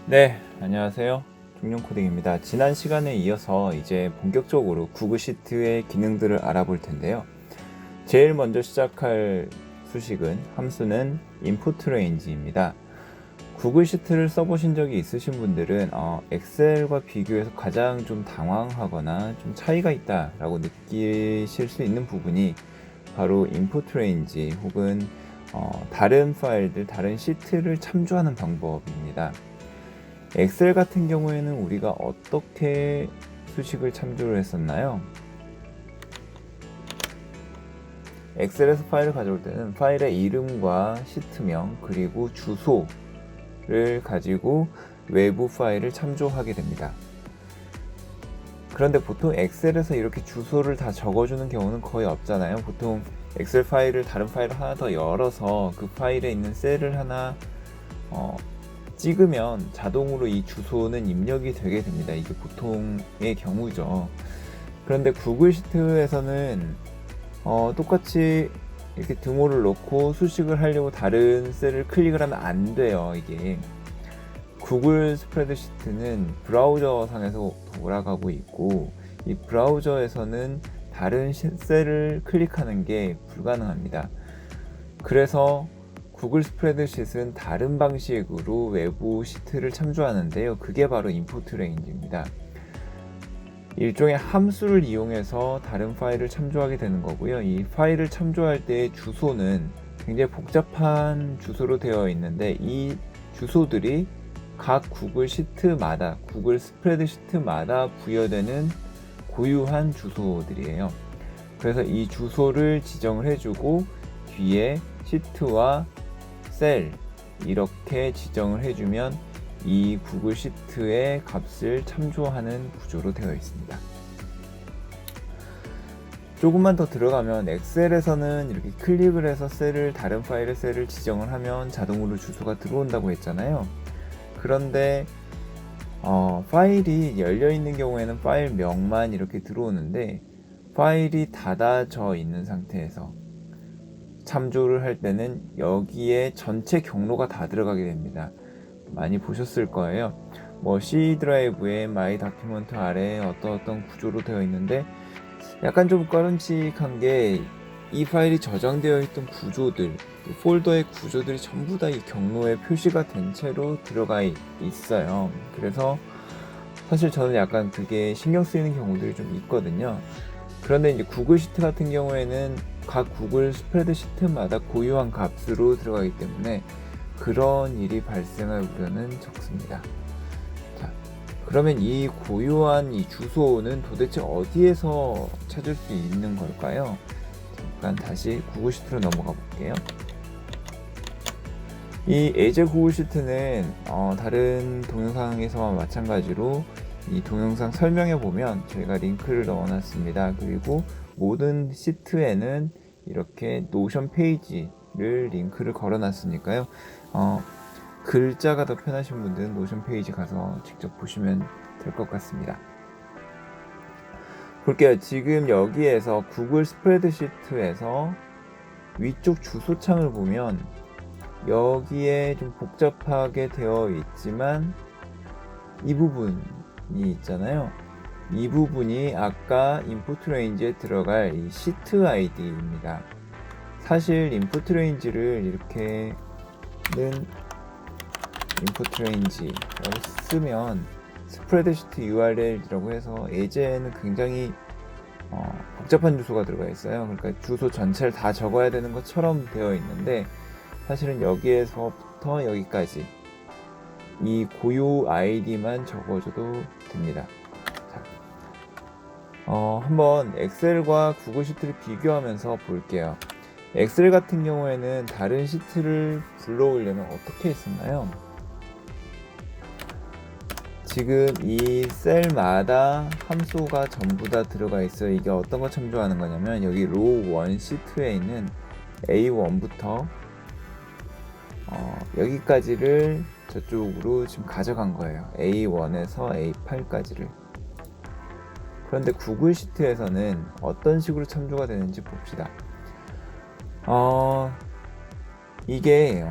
네, 안녕하세요. 종룡코딩입니다. 지난 시간에 이어서 이제 본격적으로 구글 시트의 기능들을 알아볼 텐데요. 제일 먼저 시작할 수식은 함수는 input range입니다. 구글 시트를 써보신 적이 있으신 분들은 엑셀과 비교해서 가장 좀 당황하거나 좀 차이가 있다라고 느끼실 수 있는 부분이 바로 input range 혹은 다른 파일들, 다른 시트를 참조하는 방법입니다. 엑셀 같은 경우에는 우리가 어떻게 수식을 참조를 했었나요? 엑셀에서 파일을 가져올 때는 파일의 이름과 시트명 그리고 주소를 가지고 외부 파일을 참조하게 됩니다. 그런데 보통 엑셀에서 이렇게 주소를 다 적어주는 경우는 거의 없잖아요. 보통 엑셀 파일을 다른 파일을 하나 더 열어서 그 파일에 있는 셀을 하나 찍으면 자동으로 이 주소는 입력이 되게 됩니다. 이게 보통의 경우죠. 그런데 구글 시트에서는 똑같이 이렇게 등호를 넣고 수식을 하려고 다른 셀을 클릭을 하면 안 돼요. 이게 구글 스프레드시트는 브라우저 상에서 돌아가고 있고 이 브라우저에서는 다른 셀을 클릭하는 게 불가능합니다. 그래서 구글 스프레드시트는 다른 방식으로 외부 시트를 참조하는데요. 그게 바로 input range입니다. 일종의 함수를 이용해서 다른 파일을 참조하게 되는 거고요. 이 파일을 참조할 때의 주소는 굉장히 복잡한 주소로 되어 있는데 이 주소들이 각 구글 시트마다, 구글 스프레드시트마다 부여되는 고유한 주소들이에요. 그래서 이 주소를 지정을 해주고 뒤에 시트와 셀 이렇게 지정을 해주면 이 구글 시트의 값을 참조하는 구조로 되어 있습니다. 조금만 더 들어가면 엑셀에서는 이렇게 클릭을 해서 셀을 다른 파일의 셀을 지정을 하면 자동으로 주소가 들어온다고 했잖아요. 그런데 파일이 열려 있는 경우에는 파일명만 이렇게 들어오는데 파일이 닫아져 있는 상태에서 참조를 할 때는 여기에 전체 경로가 다 들어가게 됩니다. 많이 보셨을 거예요. C 드라이브에 my document 아래 어떤 구조로 되어 있는데 약간 좀 꺼름칙한 게 이 파일이 저장되어 있던 구조들, 폴더의 구조들이 전부 다 이 경로에 표시가 된 채로 들어가 있어요. 그래서 사실 저는 약간 그게 신경 쓰이는 경우들이 좀 있거든요. 그런데 이제 구글 시트 같은 경우에는 각 구글 스프레드시트마다 고유한 값으로 들어가기 때문에 그런 일이 발생할 우려는 적습니다. 자, 그러면 이 고유한 이 주소는 도대체 어디에서 찾을 수 있는 걸까요? 잠깐 다시 구글 시트로 넘어가 볼게요. 이 에제 구글 시트는 다른 동영상에서와 마찬가지로 이 동영상 설명에 보면 저희가 링크를 넣어놨습니다. 그리고 모든 시트에는 이렇게 노션 페이지를 링크를 걸어놨으니까요. 글자가 더 편하신 분들은 노션 페이지 가서 직접 보시면 될 것 같습니다. 볼게요. 지금 여기에서 구글 스프레드시트에서 위쪽 주소창을 보면 여기에 좀 복잡하게 되어 있지만 이 부분이 있잖아요. 이 부분이 아까 인풋 레인지에 들어갈 이 시트 아이디입니다. 사실 인풋 레인지를 이렇게는 인풋 레인지라고 쓰면 스프레드시트 URL이라고 해서 예제에는 굉장히 복잡한 주소가 들어가 있어요. 그러니까 주소 전체를 다 적어야 되는 것처럼 되어 있는데 사실은 여기에서부터 여기까지 이 고유 아이디만 적어줘도 됩니다. 자, 한번 엑셀과 구글 시트를 비교하면서 볼게요. 엑셀 같은 경우에는 다른 시트를 불러오려면 어떻게 했었나요? 지금 이 셀마다 함수가 전부 다 들어가 있어요. 이게 어떤 거 참조하는 거냐면 여기 로우 1 시트에 있는 A1부터 여기까지를 저쪽으로 지금 가져간 거예요. A1에서 A8까지를. 그런데 구글 시트에서는 어떤 식으로 참조가 되는지 봅시다. 이게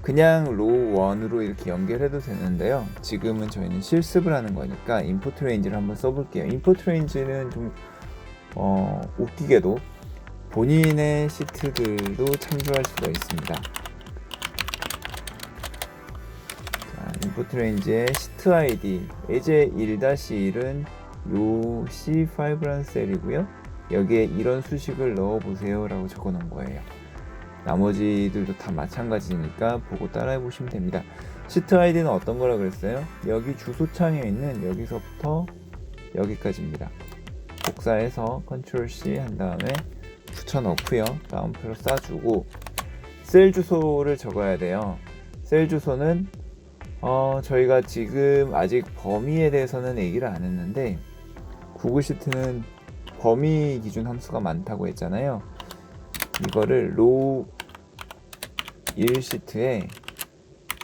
그냥 로우 1으로 이렇게 연결해도 되는데요. 지금은 저희는 실습을 하는 거니까 임포트 레인지를 한번 써볼게요. 임포트 레인지는 좀 웃기게도 본인의 시트들도 참조할 수가 있습니다. 자, 임포트 레인지의 시트 아이디 예제 1-1은 요 C5라는 셀이고요. 여기에 이런 수식을 넣어보세요 라고 적어 놓은 거예요. 나머지들도 다 마찬가지니까 보고 따라해 보시면 됩니다. 시트 아이디는 어떤 거라 그랬어요? 여기 주소창에 있는 여기서부터 여기까지입니다. 복사해서 컨트롤 C 한 다음에 붙여넣고요. 다운표로 쏴주고 셀 주소를 적어야 돼요. 셀 주소는 저희가 지금 아직 범위에 대해서는 얘기를 안 했는데 구글 시트는 범위 기준 함수가 많다고 했잖아요. 이거를 로우 1 시트에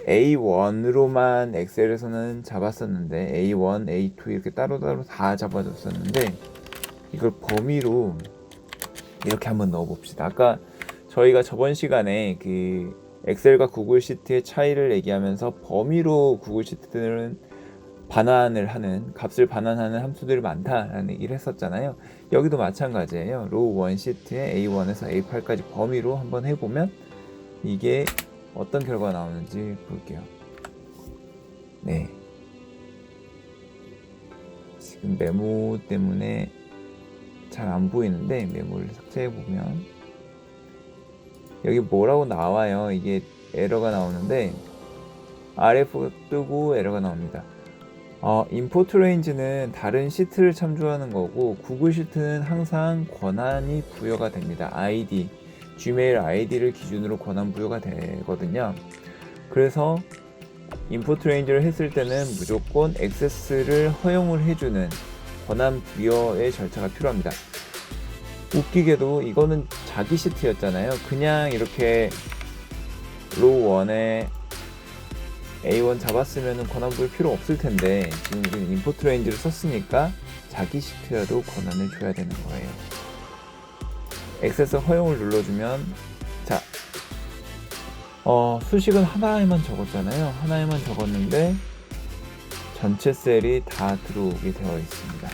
A1으로만 엑셀에서는 잡았었는데 A1, A2 이렇게 따로따로 다 잡아줬었는데 이걸 범위로 이렇게 한번 넣어봅시다. 아까 저희가 저번 시간에 그 엑셀과 구글 시트의 차이를 얘기하면서 범위로 구글 시트들은 값을 반환하는 함수들이 많다라는 얘기를 했었잖아요. 여기도 마찬가지예요. 로우 1 시트에 A1에서 A8까지 범위로 한번 해보면 이게 어떤 결과가 나오는지 볼게요. 네. 지금 메모 때문에 잘 안 보이는데 메모를 삭제해보면 여기 뭐라고 나와요. 이게 에러가 나오는데 RF가 뜨고 에러가 나옵니다. 임포트 레인지는 다른 시트를 참조하는 거고 구글 시트는 항상 권한이 부여가 됩니다. 아이디, Gmail 아이디를 기준으로 권한 부여가 되거든요. 그래서 임포트 레인지를 했을 때는 무조건 액세스를 허용을 해주는 권한 부여의 절차가 필요합니다. 웃기게도 이거는 자기 시트였잖아요. 그냥 이렇게 로우 1에 A1 잡았으면 권한 부여 필요 없을 텐데 지금 우리는 임포트 레인지를 썼으니까 자기 시트여도 권한을 줘야 되는 거예요. 액세스 허용을 눌러주면 자 수식은 하나에만 적었잖아요. 하나에만 적었는데 전체 셀이 다 들어오게 되어 있습니다.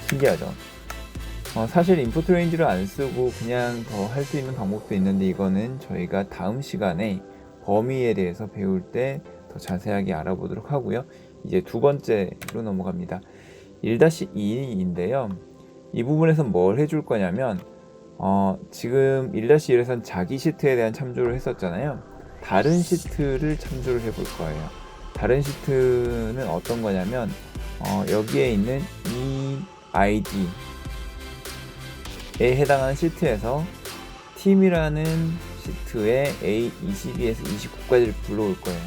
신기하죠? 사실 임포트 레인지를 안 쓰고 그냥 더 할 수 있는 방법도 있는데 이거는 저희가 다음 시간에 범위에 대해서 배울 때 더 자세하게 알아보도록 하고요. 이제 두 번째로 넘어갑니다. 1-2인데요. 이 부분에서 뭘 해줄 거냐면 지금 1-1에선 자기 시트에 대한 참조를 했었잖아요. 다른 시트를 참조를 해볼 거예요. 다른 시트는 어떤 거냐면 여기에 있는 이 아이디에 해당하는 시트에서 팀이라는 시트에 A22에서 29까지를 불러올 거예요.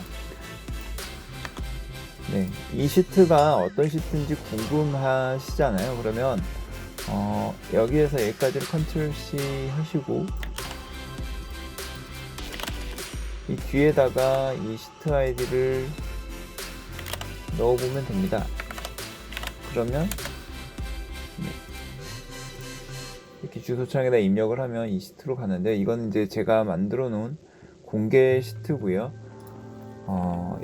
네, 이 시트가 어떤 시트인지 궁금하시잖아요. 그러면 여기에서 여기까지를 컨트롤 C 하시고 이 뒤에다가 이 시트 아이디를 넣어보면 됩니다. 그러면 이렇게 주소창에다 입력을 하면 이 시트로 가는데 이건 이제 제가 만들어 놓은 공개 시트고요.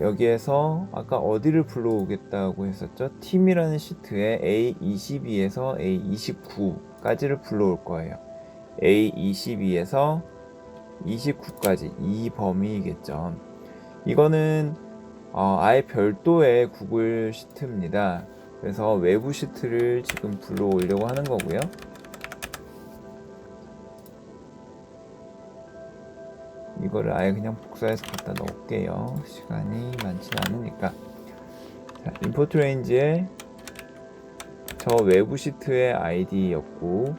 여기에서 아까 어디를 불러오겠다고 했었죠? 팀이라는 시트에 A22에서 A29까지를 불러올 거예요. A22에서 29까지 이 범위겠죠. 이거는 아예 별도의 구글 시트입니다. 그래서 외부 시트를 지금 불러오려고 하는 거고요. 이거를 아예 그냥 복사해서 갖다 넣을게요. 시간이 많지 않으니까. 자, 임포트 레인지에 저 외부 시트의 아이디였고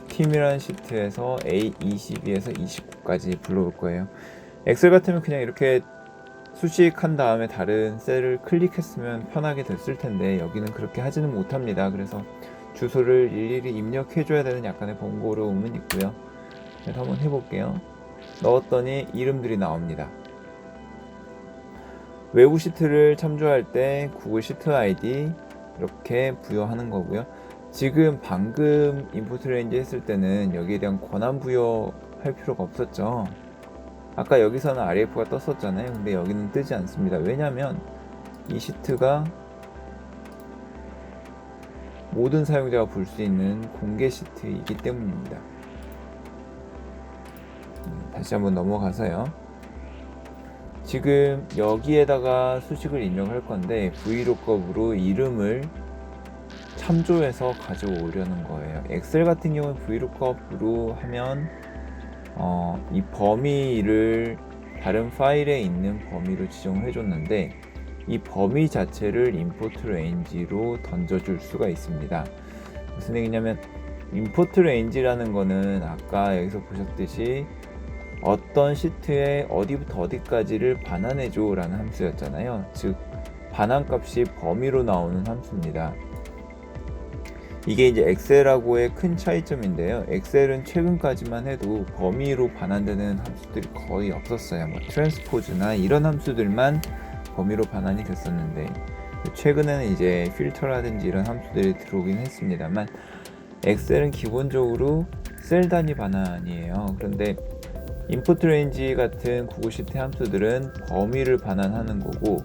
팀이라는 시트에서 A22에서 29까지 불러올 거예요. 엑셀 같으면 그냥 이렇게 수식한 다음에 다른 셀을 클릭했으면 편하게 됐을 텐데 여기는 그렇게 하지는 못합니다. 그래서 주소를 일일이 입력해줘야 되는 약간의 번거로움은 있고요. 그래서 한번 해볼게요. 넣었더니 이름들이 나옵니다. 외부 시트를 참조할 때 구글 시트 아이디 이렇게 부여하는 거고요. 지금 방금 임포트 레인지 했을 때는 여기에 대한 권한 부여할 필요가 없었죠. 아까 여기서는 RF가 떴었잖아요. 근데 여기는 뜨지 않습니다. 왜냐하면 이 시트가 모든 사용자가 볼 수 있는 공개 시트이기 때문입니다. 다시 한번 넘어가서요. 지금 여기에다가 수식을 입력할 건데 VLOOKUP으로 이름을 참조해서 가져오려는 거예요. 엑셀 같은 경우는 VLOOKUP으로 하면 이 범위를 다른 파일에 있는 범위로 지정을 해줬는데 이 범위 자체를 import range로 던져줄 수가 있습니다. 무슨 얘기냐면 import range라는 거는 아까 여기서 보셨듯이 어떤 시트에 어디부터 어디까지를 반환해줘 라는 함수였잖아요. 즉 반환값이 범위로 나오는 함수입니다. 이게 이제 엑셀하고의 큰 차이점인데요. 엑셀은 최근까지만 해도 범위로 반환되는 함수들이 거의 없었어요. 뭐 트랜스포즈나 이런 함수들만 범위로 반환이 됐었는데 최근에는 이제 필터라든지 이런 함수들이 들어오긴 했습니다만 엑셀은 기본적으로 셀 단위 반환이에요. 그런데 import range 같은 구글 시트 함수들은 범위를 반환하는 거고,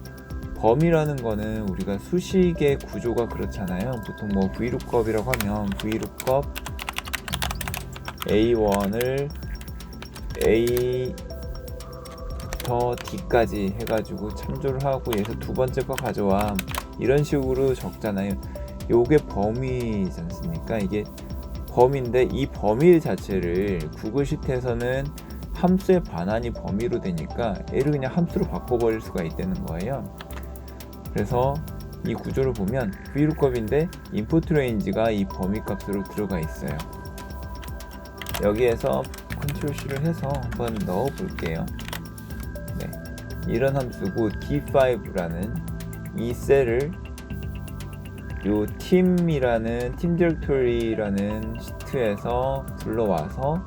범위라는 거는 우리가 수식의 구조가 그렇잖아요. 보통 뭐 VLOOKUP이라고 하면 VLOOKUP A1을 A부터 D까지 해가지고 참조를 하고 얘에서 두 번째 거 가져와 이런 식으로 적잖아요. 요게 범위지 않습니까? 이게 범위인데 이 범위 자체를 구글 시트에서는 함수의 반환이 범위로 되니까 얘를 그냥 함수로 바꿔버릴 수가 있다는 거예요. 그래서 이 구조를 보면 VLOOKUP인데 input range가 이 범위 값으로 들어가 있어요. 여기에서 컨트롤 C를 해서 한번 넣어 볼게요. 네, 이런 함수고 D5라는 이 셀을 요 팀이라는 팀 디렉토리라는 시트에서 불러와서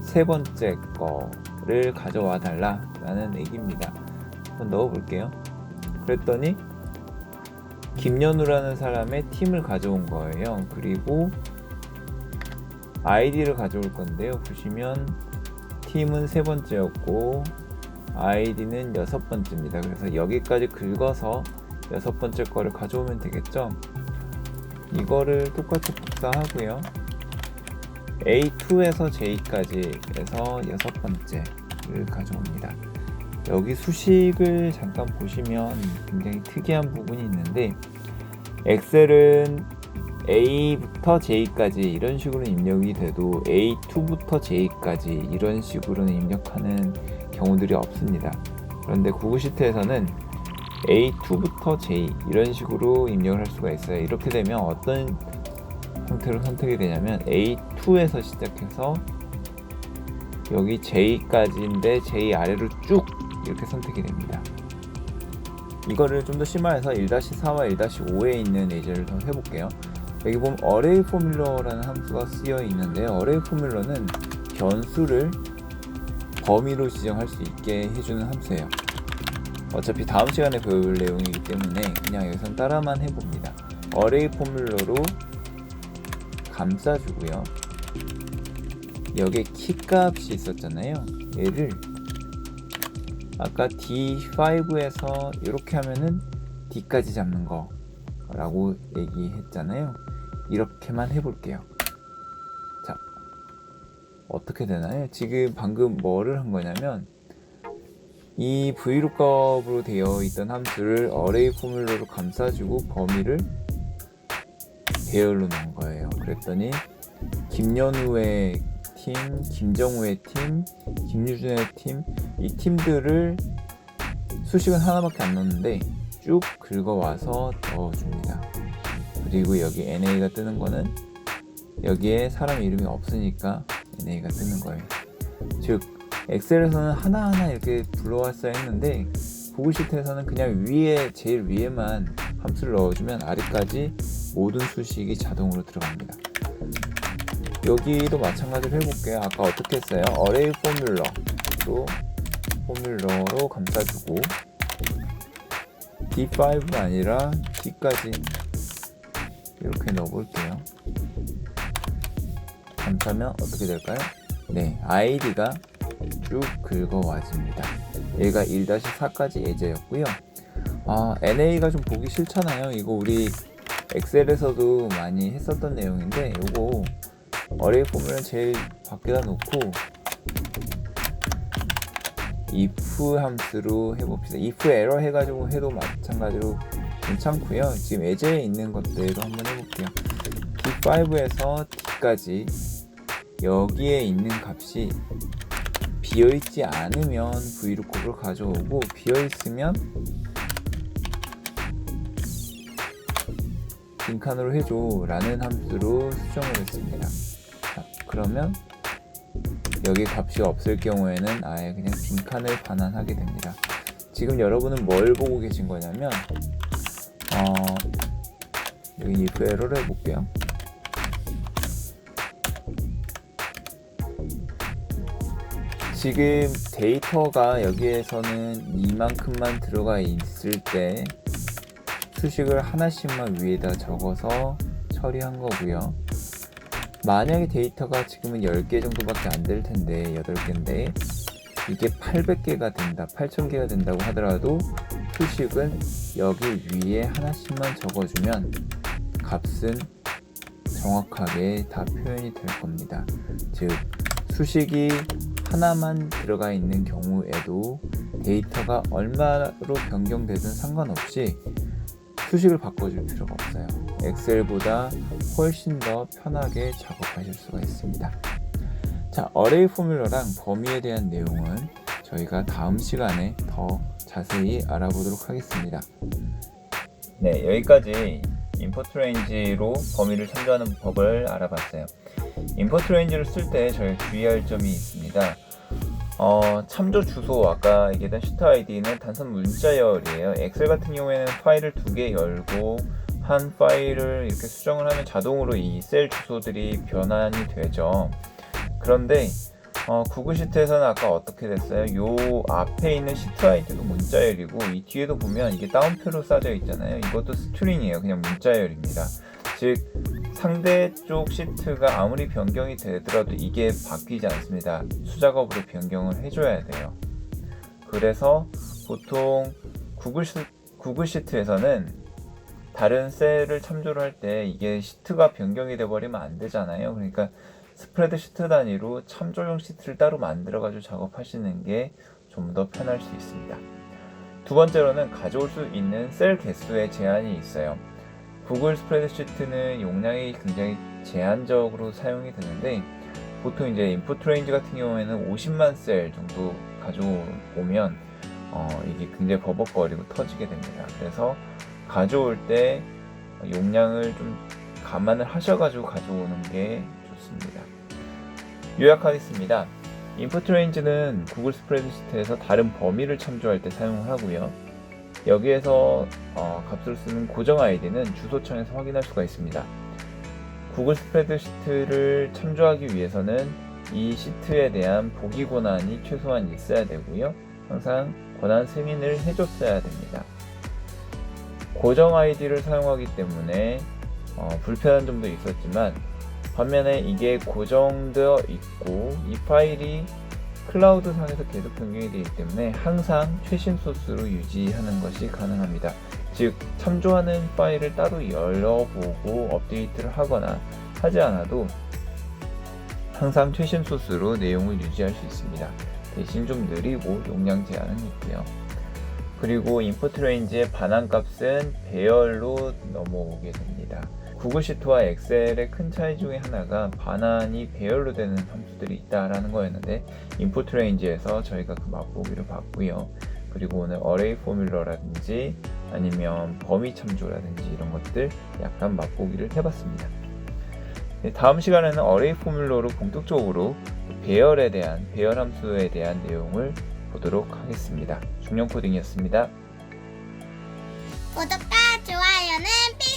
세 번째 거를 가져와 달라 라는 얘기입니다. 한번 넣어 볼게요. 그랬더니 김연우라는 사람의 팀을 가져온 거예요. 그리고 아이디를 가져올 건데요. 보시면 팀은 세 번째였고 아이디는 여섯 번째입니다. 그래서 여기까지 긁어서 여섯 번째 거를 가져오면 되겠죠. 이거를 똑같이 복사하고요. A2에서 J까지 해서 여섯 번째를 가져옵니다. 여기 수식을 잠깐 보시면 굉장히 특이한 부분이 있는데 엑셀은 A부터 J까지 이런 식으로 입력이 돼도 A2부터 J까지 이런 식으로는 입력하는 경우들이 없습니다. 그런데 구글 시트에서는 A2부터 J 이런 식으로 입력을 할 수가 있어요. 이렇게 되면 어떤 형태로 선택이 되냐면 A2에서 시작해서 여기 J까지인데 J 아래로 쭉 이렇게 선택이 됩니다. 이거를 좀 더 심화해서 1-4와 1-5에 있는 예제를 더 해볼게요. 여기 보면 array formular라는 함수가 쓰여 있는데요. array formular는 변수를 범위로 지정할 수 있게 해주는 함수예요. 어차피 다음 시간에 배울 내용이기 때문에 그냥 여기선 따라만 해봅니다. array formular로 감싸주고요. 여기에 키값이 있었잖아요. 얘를 아까 D5에서 이렇게 하면은 D까지 잡는 거 라고 얘기했잖아요. 이렇게만 해볼게요. 자, 어떻게 되나요? 지금 방금 뭐를 한 거냐면 이 VLOOKUP으로 되어 있던 함수를 array 포뮬러로 감싸주고 범위를 배열로 넣은 거예요. 그랬더니 김연우의 팀, 김정우의 팀, 김유준의 팀, 이 팀들을 수식은 하나밖에 안 넣었는데 쭉 긁어와서 넣어줍니다. 그리고 여기 NA가 뜨는 거는 여기에 사람 이름이 없으니까 NA가 뜨는 거예요. 즉 엑셀에서는 하나하나 이렇게 불러왔어야 했는데 구글 시트에서는 그냥 위에 제일 위에만 함수를 넣어주면 아래까지 모든 수식이 자동으로 들어갑니다. 여기도 마찬가지로 해볼게요. 아까 어떻게 했어요? array 포뮬러로 감싸주고 D5가 아니라 D까지 이렇게 넣어볼게요. 감싸면 어떻게 될까요? 네, ID가 쭉 긁어와줍니다. 얘가 1-4까지 예제였고요. NA가 좀 보기 싫잖아요. 이거 우리 엑셀에서도 많이 했었던 내용인데 요거 어레이 포뮬러는 제일 밖에다 놓고 if 함수로 해봅시다. if 에러 해가지고 해도 마찬가지로 괜찮고요. 지금 예제에 있는 것대로 한번 해볼게요. D5에서 D까지 여기에 있는 값이 비어있지 않으면 vlookup을 가져오고 비어있으면 빈칸으로 해줘 라는 함수로 수정을 했습니다. 자, 그러면 여기 값이 없을 경우에는 아예 그냥 빈칸을 반환하게 됩니다. 지금 여러분은 뭘 보고 계신 거냐면 여기 if 에러를 해볼게요. 지금 데이터가 여기에서는 이만큼만 들어가 있을 때 수식을 하나씩만 위에다 적어서 처리한 거고요. 만약에 데이터가 지금은 10개 정도밖에 안 될 텐데 8개인데 이게 800개가 된다, 8000개가 된다고 하더라도 수식은 여기 위에 하나씩만 적어주면 값은 정확하게 다 표현이 될 겁니다. 즉 수식이 하나만 들어가 있는 경우에도 데이터가 얼마로 변경되든 상관없이 수식을 바꿔줄 필요가 없어요. 엑셀보다 훨씬 더 편하게 작업하실 수가 있습니다. 자, 어레이 포뮬러랑 범위에 대한 내용은 저희가 다음 시간에 더 자세히 알아보도록 하겠습니다. 네, 여기까지 임포트 레인지로 범위를 참조하는 법을 알아봤어요. 임포트 레인지를 쓸 때 저희가 주의할 점이 있습니다. 참조 주소, 아까 얘기했던 시트 아이디는 단순 문자열이에요. 엑셀 같은 경우에는 파일을 2개 열고 한 파일을 이렇게 수정을 하면 자동으로 이 셀 주소들이 변환이 되죠. 그런데 구글 시트에서는 아까 어떻게 됐어요? 요 앞에 있는 시트 아이디도 문자열이고 이 뒤에도 보면 이게 따옴표로 싸져 있잖아요. 이것도 스트링이에요. 그냥 문자열입니다. 즉 상대 쪽 시트가 아무리 변경이 되더라도 이게 바뀌지 않습니다. 수작업으로 변경을 해줘야 돼요. 그래서 보통 구글 시트에서는 다른 셀을 참조를 할 때 이게 시트가 변경이 돼버리면 안 되잖아요. 그러니까 스프레드 시트 단위로 참조용 시트를 따로 만들어 가지고 작업하시는 게 좀 더 편할 수 있습니다. 두 번째로는 가져올 수 있는 셀 개수에 제한이 있어요. 구글 스프레드시트는 용량이 굉장히 제한적으로 사용이 되는데 보통 이제 인풋 레인지 같은 경우에는 50만 셀 정도 가져오면 이게 굉장히 버벅거리고 터지게 됩니다. 그래서 가져올 때 용량을 좀 감안을 하셔가지고 가져오는 게 좋습니다. 요약하겠습니다. 인풋 레인지는 구글 스프레드시트에서 다른 범위를 참조할 때 사용을 하고요. 여기에서 값을 쓰는 고정 아이디는 주소창에서 확인할 수가 있습니다. 구글 스프레드시트를 참조하기 위해서는 이 시트에 대한 보기 권한이 최소한 있어야 되고요. 항상 권한 승인을 해줬어야 됩니다. 고정 아이디를 사용하기 때문에 불편한 점도 있었지만 반면에 이게 고정되어 있고 이 파일이 클라우드 상에서 계속 변경이 되기 때문에 항상 최신 소스로 유지하는 것이 가능합니다. 즉 참조하는 파일을 따로 열어보고 업데이트를 하거나 하지 않아도 항상 최신 소스로 내용을 유지할 수 있습니다. 대신 좀 느리고 용량 제한은 있고요. 그리고 인풋 레인지의 반환 값은 배열로 넘어오게 됩니다. 구글 시트와 엑셀의 큰 차이 중에 하나가 반환이 배열로 되는 함수들이 있다라는 거였는데 인풋 레인지에서 저희가 그 맛보기를 봤고요. 그리고 오늘 어레이 포뮬러라든지 아니면 범위 참조라든지 이런 것들 약간 맛보기를 해봤습니다. 다음 시간에는 어레이 포뮬러로 본격적으로 배열 함수에 대한 내용을 보도록 하겠습니다. 중년 코딩이었습니다. 구독과 좋아요는 필수!